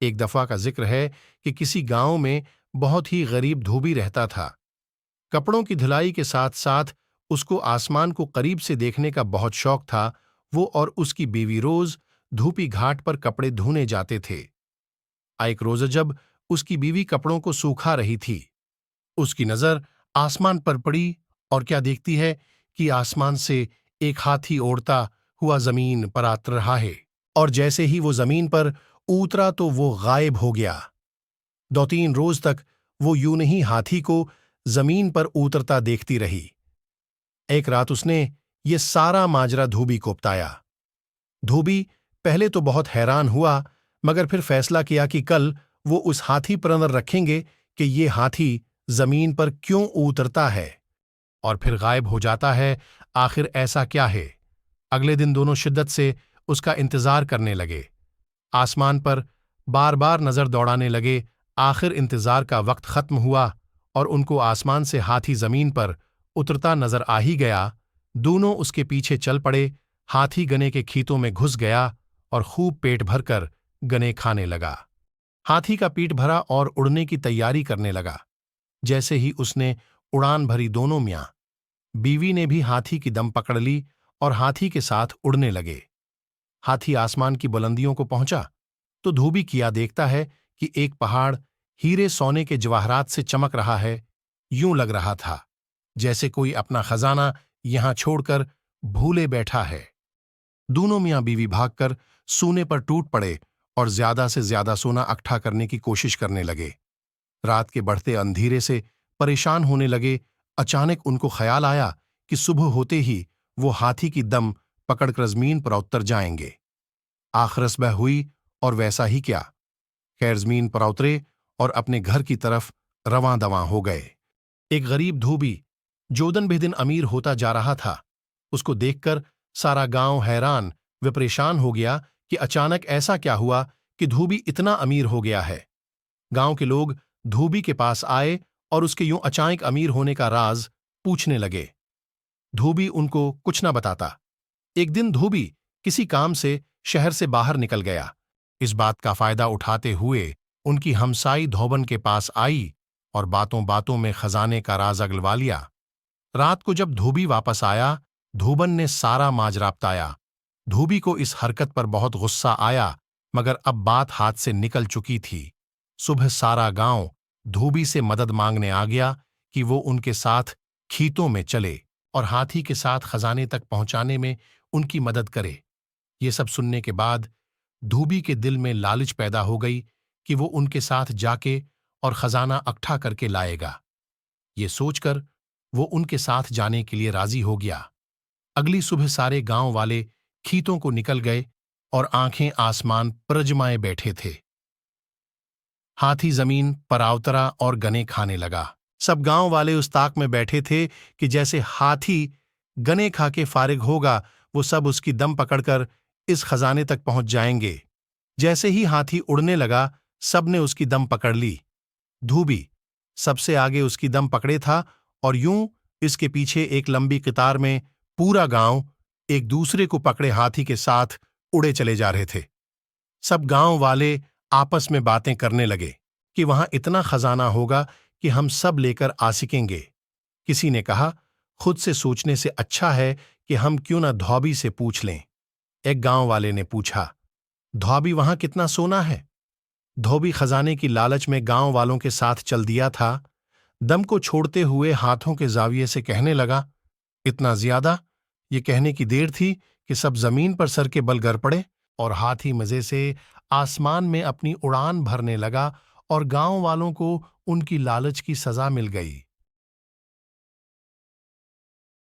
एक दफा का जिक्र है कि किसी गांव में बहुत ही गरीब धोबी रहता था। कपड़ों की धुलाई के साथ साथ उसको आसमान को करीब से देखने का बहुत शौक था। वो और उसकी बीवी रोज धूपी घाट पर कपड़े धोने जाते थे। एक रोज जब उसकी बीवी कपड़ों को सूखा रही थी, उसकी नजर आसमान पर पड़ी और क्या देखती है कि आसमान से एक हाथी उड़ता हुआ जमीन पर उतर रहा है। और जैसे ही वो जमीन पर उतरा तो वो गायब हो गया। 2-3 रोज तक वो यूं ही हाथी को जमीन पर उतरता देखती रही। एक रात उसने ये सारा माजरा धोबी को बताया। धोबी पहले तो बहुत हैरान हुआ, मगर फिर फैसला किया कि कल वो उस हाथी पर नजर रखेंगे कि ये हाथी जमीन पर क्यों उतरता है और फिर गायब हो जाता है। आखिर ऐसा क्या है? अगले दिन दोनों शिद्दत से उसका इंतजार करने लगे। आसमान पर बार बार नजर दौड़ाने लगे। आखिर इंतजार का वक्त खत्म हुआ और उनको आसमान से हाथी जमीन पर उतरता नजर आ ही गया। दोनों उसके पीछे चल पड़े। हाथी गन्ने के खेतों में घुस गया और खूब पेट भरकर गन्ने खाने लगा। हाथी का पेट भरा और उड़ने की तैयारी करने लगा। जैसे ही उसने उड़ान भरी, दोनों मियां बीवी ने भी हाथी की दम पकड़ ली और हाथी के साथ उड़ने लगे। हाथी आसमान की बुलंदियों को पहुंचा तो धोबी किया देखता है कि एक पहाड़ हीरे सोने के जवाहरात से चमक रहा है। यूं लग रहा था जैसे कोई अपना खजाना यहां छोड़कर भूले बैठा है। दोनों मियां बीवी भागकर सोने पर टूट पड़े और ज्यादा से ज्यादा सोना इकट्ठा करने की कोशिश करने लगे। रात के बढ़ते अंधेरे से परेशान होने लगे। अचानक उनको ख्याल आया कि सुबह होते ही वो हाथी की दम पकड़कर जमीन पर उतर जाएंगे। आखिर सुबह हुई और वैसा ही क्या, खैर जमीन पर उतरे और अपने घर की तरफ रवां दवां हो गए। एक गरीब धोबी जो दिन बे दिन अमीर होता जा रहा था, उसको देखकर सारा गांव हैरान व परेशान हो गया कि अचानक ऐसा क्या हुआ कि धोबी इतना अमीर हो गया है। गांव के लोग धोबी के पास आए और उसके यूं अचानक अमीर होने का राज पूछने लगे। धोबी उनको कुछ न बताता। एक दिन धोबी किसी काम से शहर से बाहर निकल गया। इस बात का फायदा उठाते हुए उनकी हमसाई धोबन के पास आई और बातों बातों में खजाने का राज अगलवा लिया। रात को जब धोबी वापस आया, धोबन ने सारा माजरा बताया। धोबी को इस हरकत पर बहुत गुस्सा आया, मगर अब बात हाथ से निकल चुकी थी। सुबह सारा गांव धोबी से मदद मांगने आ गया कि वो उनके साथ खेतों में चले और हाथी के साथ खजाने तक पहुंचाने में उनकी मदद करे। ये सब सुनने के बाद धोबी के दिल में लालच पैदा हो गई कि वो उनके साथ जाके और खजाना इकट्ठा करके लाएगा। ये सोचकर वो उनके साथ जाने के लिए राजी हो गया। अगली सुबह सारे गांव वाले खेतों को निकल गए और आंखें आसमान पर अजमाए बैठे थे। हाथी जमीन पर उतरा और गन्ने खाने लगा। सब गांव वाले उस ताक में बैठे थे कि जैसे हाथी गन्ने खा के फारिग होगा, वो सब उसकी दम पकड़कर इस खजाने तक पहुंच जाएंगे। जैसे ही हाथी उड़ने लगा, सबने उसकी दम पकड़ ली। धोबी सबसे आगे उसकी दम पकड़े था और यूं इसके पीछे एक लंबी कतार में पूरा गांव एक दूसरे को पकड़े हाथी के साथ उड़े चले जा रहे थे। सब गांव वाले आपस में बातें करने लगे कि वहां इतना खजाना होगा कि हम सब लेकर आ सकेंगे। किसी ने कहा, खुद से सोचने से अच्छा है कि हम क्यों ना धोबी से पूछ लें। एक गांव वाले ने पूछा, धोबी वहां कितना सोना है? धोबी खजाने की लालच में गांव वालों के साथ चल दिया था। दम को छोड़ते हुए हाथों के जाविये से कहने लगा, इतना ज्यादा? ये कहने की देर थी कि सब जमीन पर सर के बल गिर पड़े और हाथी मजे से आसमान में अपनी उड़ान भरने लगा और गांव वालों को उनकी लालच की सजा मिल गई।